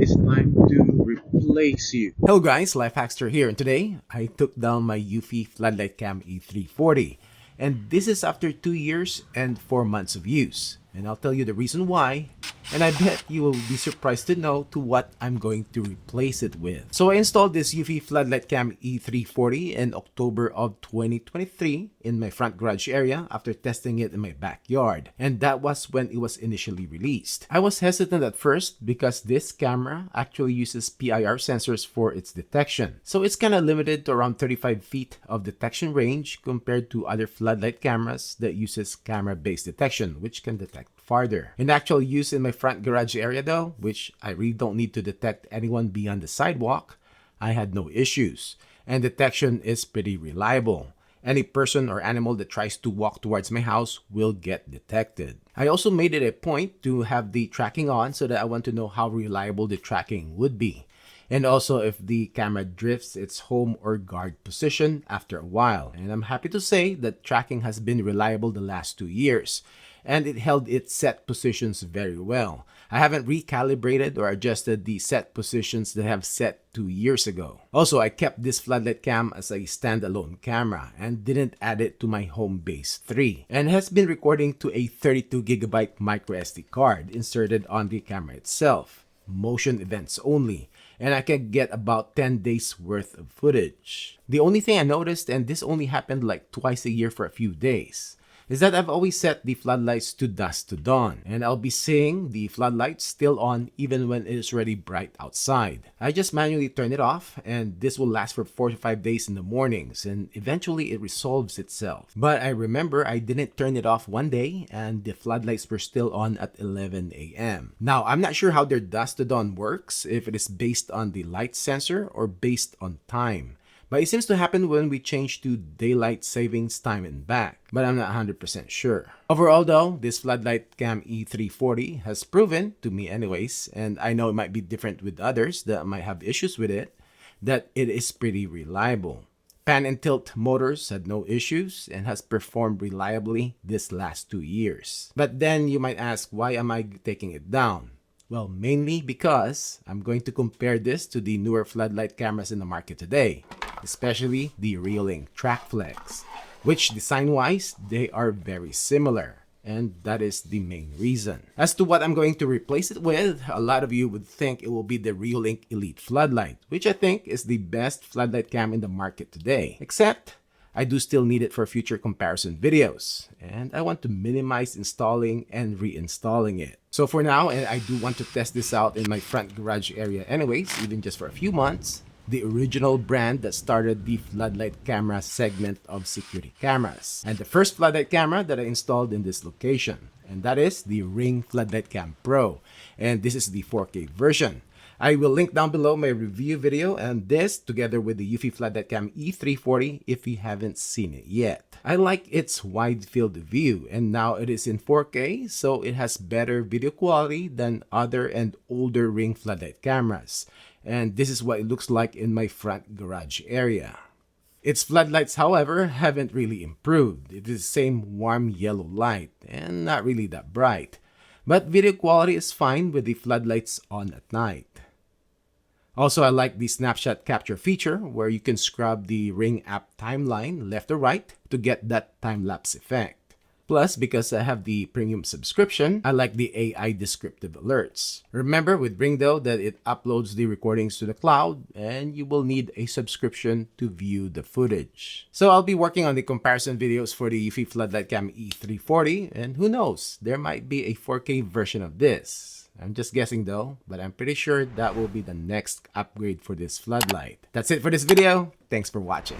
it's time to replace you. Hello guys, Life Hackster here, and today I took down my eufy Floodlight Cam E340, and this is after 2 years and 4 months of use, and I'll tell you the reason why, and I bet you will be surprised to know to what I'm going to replace it with. So I installed this eufy Floodlight Cam E340 in October of 2023 in my front garage area after testing it in my backyard, and that was when it was initially released. I was hesitant at first because this camera actually uses PIR sensors for its detection, so it's kind of limited to around 35 feet of detection range compared to other floodlight cameras that uses camera-based detection, which can detect farther. In actual use in my front garage area though, which I really don't need to detect anyone beyond the sidewalk, I had no issues, and detection is pretty reliable. Any person or animal that tries to walk towards my house will get detected. I also made it a point to have the tracking on so that I want to know how reliable the tracking would be, and also if the camera drifts its home or guard position after a while. And I'm happy to say that tracking has been reliable the last 2 years, and it held its set positions very well. I haven't recalibrated or adjusted the set positions that I have set 2 years ago. Also, I kept this floodlight cam as a standalone camera and didn't add it to my home base 3, and has been recording to a 32GB micro SD card inserted on the camera itself. Motion events only, and I can get about 10 days worth of footage. The only thing I noticed, and this only happened like twice a year for a few days, is that I've always set the floodlights to dusk to dawn, and I'll be seeing the floodlights still on even when it is already bright outside. I just manually turn it off, and this will last for 4 to 5 days in the mornings, and eventually it resolves itself. But I remember I didn't turn it off one day, and the floodlights were still on at 11 a.m. Now, I'm not sure how their dusk to dawn works, if it is based on the light sensor or based on time. But it seems to happen when we change to daylight savings time and back, but I'm not 100% sure. Overall though, this Floodlight Cam E340 has proven, to me anyways, and I know it might be different with others that might have issues with it, that it is pretty reliable. Pan and tilt motors had no issues and has performed reliably this last 2 years. But then you might ask, why am I taking it down? Well, mainly because I'm going to compare this to the newer floodlight cameras in the market today, especially the Reolink TrackFlex, which design-wise, they are very similar, and that is the main reason. As to what I'm going to replace it with, a lot of you would think it will be the Reolink Elite Floodlight, which I think is the best floodlight cam in the market today, except I do still need it for future comparison videos, and I want to minimize installing and reinstalling it. So for now, and I do want to test this out in my front garage area anyways, even just for a few months, the original brand that started the floodlight camera segment of security cameras, and the first floodlight camera that I installed in this location, and that is the Ring Floodlight Cam Pro, and this is the 4K version. I will link down below my review video and this together with the eufy Floodlight Cam E340 if you haven't seen it yet. I like its wide field of view, and now it is in 4K, so it has better video quality than other and older Ring floodlight cameras. And this is what it looks like in my front garage area. Its floodlights, however, haven't really improved. It is the same warm yellow light and not really that bright. But video quality is fine with the floodlights on at night. Also, I like the snapshot capture feature where you can scrub the Ring app timeline left or right to get that time-lapse effect. Plus, because I have the premium subscription, I like the AI descriptive alerts. Remember with Ring though that it uploads the recordings to the cloud, and you will need a subscription to view the footage. So I'll be working on the comparison videos for the eufy Floodlight Cam E340, and who knows, there might be a 4K version of this. I'm just guessing though, but I'm pretty sure that will be the next upgrade for this floodlight. That's it for this video. Thanks for watching.